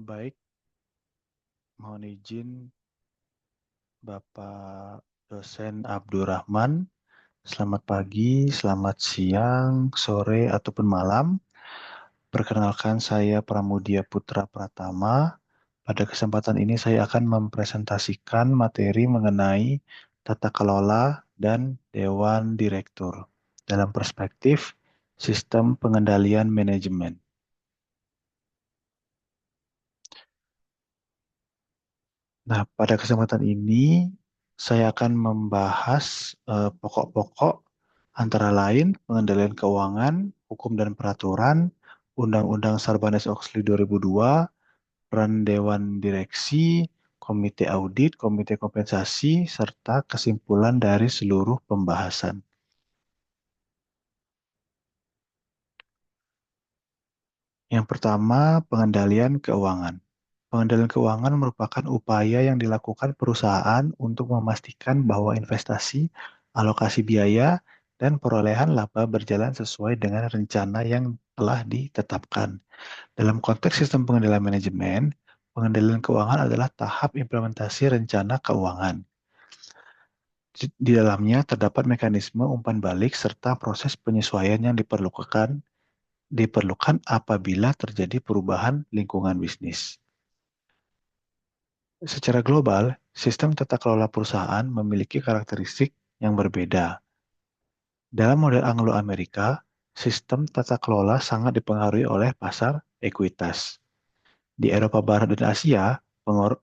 Baik, mohon izin Bapak dosen Abdurrahman. Selamat pagi, selamat siang, sore, ataupun malam. Perkenalkan saya Pramudia Putra Pratama. Pada kesempatan ini saya akan mempresentasikan materi mengenai tata kelola dan Dewan Direktur dalam perspektif sistem pengendalian manajemen. Nah, pada kesempatan ini saya akan membahas pokok-pokok antara lain pengendalian keuangan, hukum dan peraturan, Undang-Undang Sarbanes-Oxley 2002, peran Dewan Direksi, Komite Audit, Komite Kompensasi, serta kesimpulan dari seluruh pembahasan. Yang pertama, pengendalian keuangan. Pengendalian keuangan merupakan upaya yang dilakukan perusahaan untuk memastikan bahwa investasi, alokasi biaya, dan perolehan laba berjalan sesuai dengan rencana yang telah ditetapkan. Dalam konteks sistem pengendalian manajemen, pengendalian keuangan adalah tahap implementasi rencana keuangan. Di dalamnya terdapat mekanisme umpan balik serta proses penyesuaian yang diperlukan apabila terjadi perubahan lingkungan bisnis. Secara global, sistem tata kelola perusahaan memiliki karakteristik yang berbeda. Dalam model Anglo-Amerika, sistem tata kelola sangat dipengaruhi oleh pasar ekuitas. Di Eropa Barat dan Asia,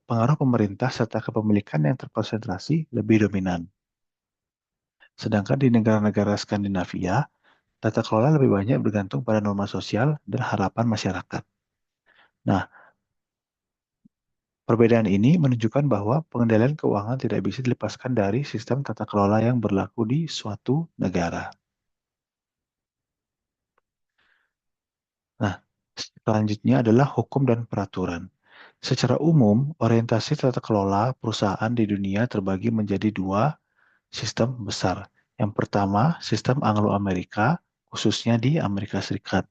pengaruh pemerintah serta kepemilikan yang terkonsentrasi lebih dominan. Sedangkan di negara-negara Skandinavia, tata kelola lebih banyak bergantung pada norma sosial dan harapan masyarakat. Nah, perbedaan ini menunjukkan bahwa pengendalian keuangan tidak bisa dilepaskan dari sistem tata kelola yang berlaku di suatu negara. Nah, selanjutnya adalah hukum dan peraturan. Secara umum, orientasi tata kelola perusahaan di dunia terbagi menjadi dua sistem besar. Yang pertama, sistem Anglo-Amerika, khususnya di Amerika Serikat.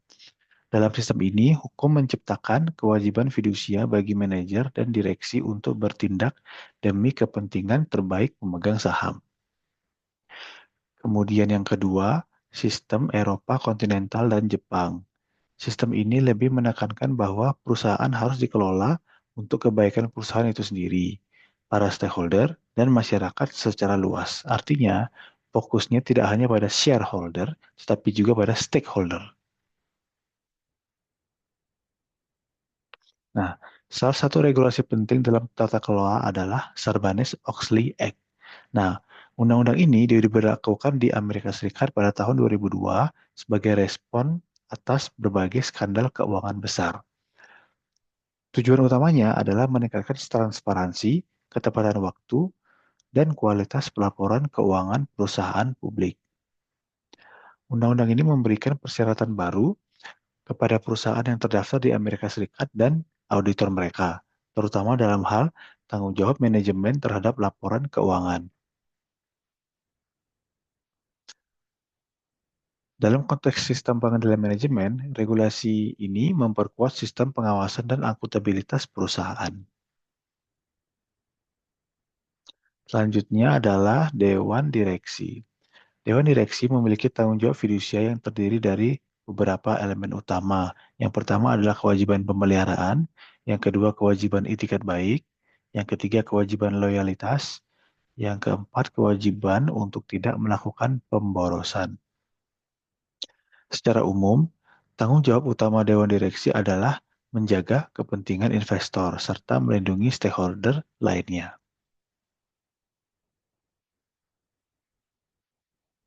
Dalam sistem ini, hukum menciptakan kewajiban fidusia bagi manajer dan direksi untuk bertindak demi kepentingan terbaik pemegang saham. Kemudian yang kedua, sistem Eropa kontinental dan Jepang. Sistem ini lebih menekankan bahwa perusahaan harus dikelola untuk kebaikan perusahaan itu sendiri, para stakeholder, dan masyarakat secara luas. Artinya, fokusnya tidak hanya pada shareholder, tetapi juga pada stakeholder. Nah, salah satu regulasi penting dalam tata kelola adalah Sarbanes-Oxley Act. Nah, undang-undang ini diberlakukan di Amerika Serikat pada tahun 2002 sebagai respon atas berbagai skandal keuangan besar. Tujuan utamanya adalah meningkatkan transparansi, ketepatan waktu, dan kualitas pelaporan keuangan perusahaan publik. Undang-undang ini memberikan persyaratan baru kepada perusahaan yang terdaftar di Amerika Serikat dan auditor mereka, terutama dalam hal tanggung jawab manajemen terhadap laporan keuangan. Dalam konteks sistem pengendalian manajemen, regulasi ini memperkuat sistem pengawasan dan akuntabilitas perusahaan. Selanjutnya adalah Dewan Direksi. Dewan Direksi memiliki tanggung jawab fidusia yang terdiri dari beberapa elemen utama. Yang pertama adalah kewajiban pemeliharaan, yang kedua kewajiban itikat baik, yang ketiga kewajiban loyalitas, yang keempat kewajiban untuk tidak melakukan pemborosan. Secara umum, tanggung jawab utama Dewan Direksi adalah menjaga kepentingan investor serta melindungi stakeholder lainnya.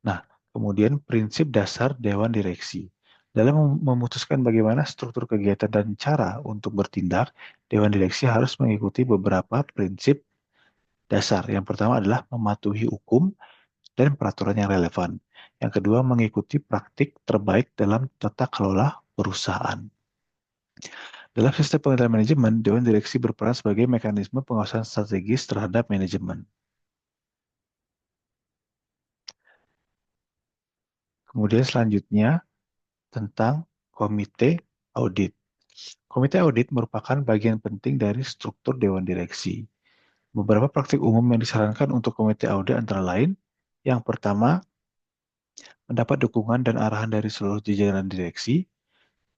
Nah, kemudian prinsip dasar Dewan Direksi. Dalam memutuskan bagaimana struktur kegiatan dan cara untuk bertindak, Dewan Direksi harus mengikuti beberapa prinsip dasar. Yang pertama adalah mematuhi hukum dan peraturan yang relevan. Yang kedua, mengikuti praktik terbaik dalam tata kelola perusahaan. Dalam sistem pengendalian manajemen, Dewan Direksi berperan sebagai mekanisme pengawasan strategis terhadap manajemen. Kemudian selanjutnya tentang komite audit. Komite audit merupakan bagian penting dari struktur Dewan Direksi. Beberapa praktik umum yang disarankan untuk komite audit antara lain, yang pertama, mendapat dukungan dan arahan dari seluruh jajaran direksi.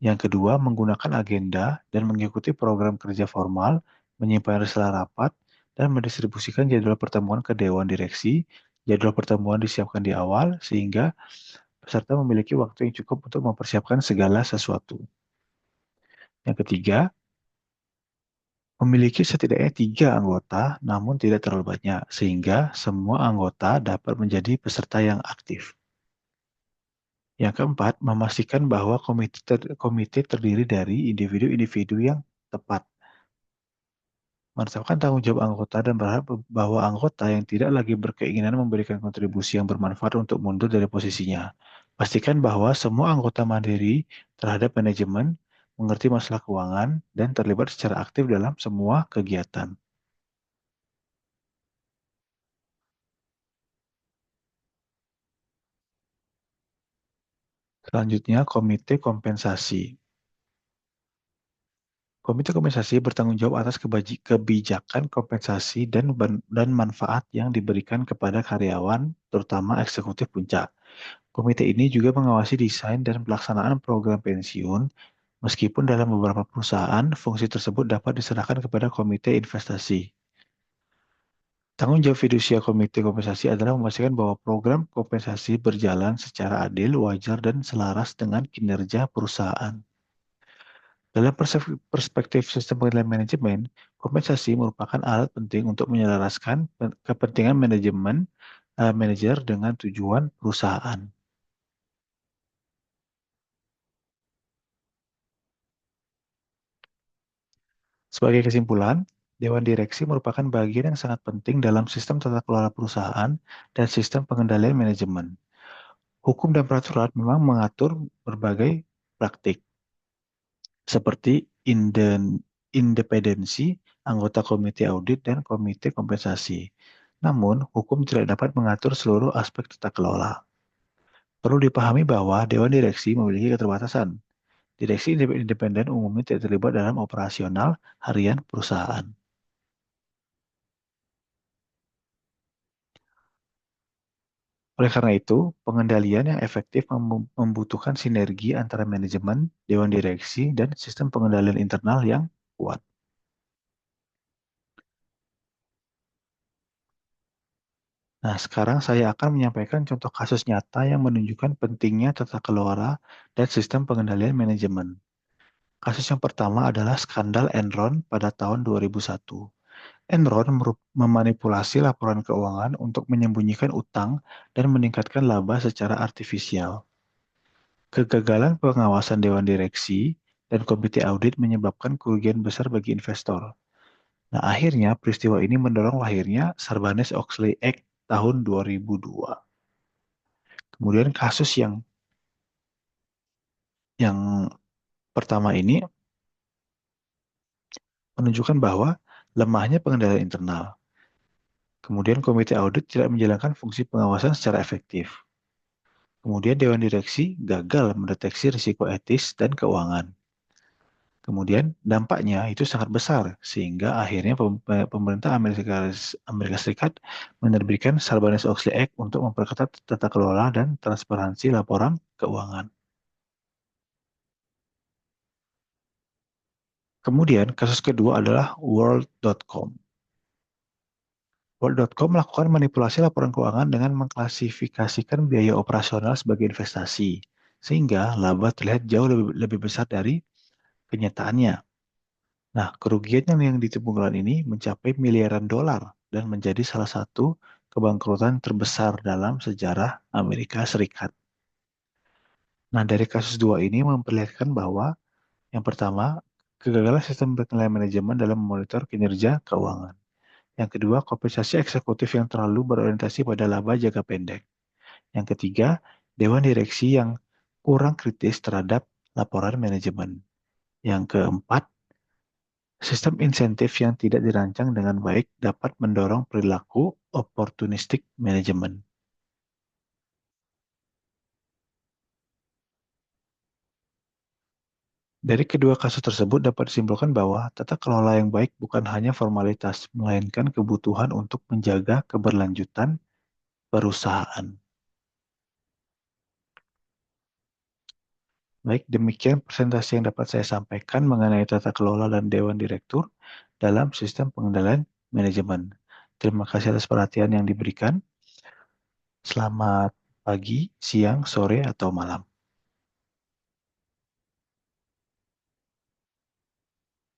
Yang kedua, menggunakan agenda dan mengikuti program kerja formal, menyimpan risalah rapat, dan mendistribusikan jadwal pertemuan ke Dewan Direksi. Jadwal pertemuan disiapkan di awal, sehingga peserta memiliki waktu yang cukup untuk mempersiapkan segala sesuatu. Yang ketiga, memiliki setidaknya 3 anggota, namun tidak terlalu banyak, sehingga semua anggota dapat menjadi peserta yang aktif. Yang keempat, memastikan bahwa komite terdiri dari individu-individu yang tepat. Menetapkan tanggung jawab anggota dan berharap bahwa anggota yang tidak lagi berkeinginan memberikan kontribusi yang bermanfaat untuk mundur dari posisinya. Pastikan bahwa semua anggota mandiri terhadap manajemen, mengerti masalah keuangan, dan terlibat secara aktif dalam semua kegiatan. Selanjutnya, komite kompensasi. Komite kompensasi bertanggung jawab atas kebijakan kompensasi dan manfaat yang diberikan kepada karyawan, terutama eksekutif puncak. Komite ini juga mengawasi desain dan pelaksanaan program pensiun, meskipun dalam beberapa perusahaan, fungsi tersebut dapat diserahkan kepada komite investasi. Tanggung jawab fidusia komite kompensasi adalah memastikan bahwa program kompensasi berjalan secara adil, wajar, dan selaras dengan kinerja perusahaan. Dalam perspektif sistem pengendalian manajemen, kompensasi merupakan alat penting untuk menyelaraskan kepentingan manajer dengan tujuan perusahaan. Sebagai kesimpulan, Dewan Direksi merupakan bagian yang sangat penting dalam sistem tata kelola perusahaan dan sistem pengendalian manajemen. Hukum dan peraturan memang mengatur berbagai praktik, seperti independensi anggota komite audit dan komite kompensasi. Namun, hukum tidak dapat mengatur seluruh aspek tata kelola. Perlu dipahami bahwa Dewan Direksi memiliki keterbatasan. Direksi independen umumnya tidak terlibat dalam operasional harian perusahaan. Oleh karena itu, pengendalian yang efektif membutuhkan sinergi antara manajemen, Dewan Direksi, dan sistem pengendalian internal yang kuat. Nah, sekarang saya akan menyampaikan contoh kasus nyata yang menunjukkan pentingnya tata kelola dan sistem pengendalian manajemen. Kasus yang pertama adalah skandal Enron pada tahun 2001. Enron memanipulasi laporan keuangan untuk menyembunyikan utang dan meningkatkan laba secara artifisial. Kegagalan pengawasan Dewan Direksi dan Komite Audit menyebabkan kerugian besar bagi investor. Nah, akhirnya peristiwa ini mendorong lahirnya Sarbanes-Oxley Act tahun 2002. Kemudian kasus yang pertama ini menunjukkan bahwa lemahnya pengendalian internal. Kemudian komite audit tidak menjalankan fungsi pengawasan secara efektif. Kemudian Dewan Direksi gagal mendeteksi risiko etis dan keuangan. Kemudian dampaknya itu sangat besar sehingga akhirnya pemerintah Amerika Serikat menerbitkan Sarbanes-Oxley Act untuk memperketat tata kelola dan transparansi laporan keuangan. Kemudian kasus kedua adalah World.com. World.com melakukan manipulasi laporan keuangan dengan mengklasifikasikan biaya operasional sebagai investasi, sehingga laba terlihat jauh lebih besar dari kenyataannya. Nah, kerugian yang ditimbulkan ini mencapai miliaran dolar dan menjadi salah satu kebangkrutan terbesar dalam sejarah Amerika Serikat. Nah, dari kasus dua ini memperlihatkan bahwa yang pertama, kegagalan sistem penilaian manajemen dalam memonitor kinerja keuangan. Yang kedua, kompensasi eksekutif yang terlalu berorientasi pada laba jangka pendek. Yang ketiga, dewan direksi yang kurang kritis terhadap laporan manajemen. Yang keempat, sistem insentif yang tidak dirancang dengan baik dapat mendorong perilaku opportunistic manajemen. Dari kedua kasus tersebut dapat disimpulkan bahwa tata kelola yang baik bukan hanya formalitas, melainkan kebutuhan untuk menjaga keberlanjutan perusahaan. Baik, demikian presentasi yang dapat saya sampaikan mengenai tata kelola dan dewan direktur dalam sistem pengendalian manajemen. Terima kasih atas perhatian yang diberikan. Selamat pagi, siang, sore, atau malam.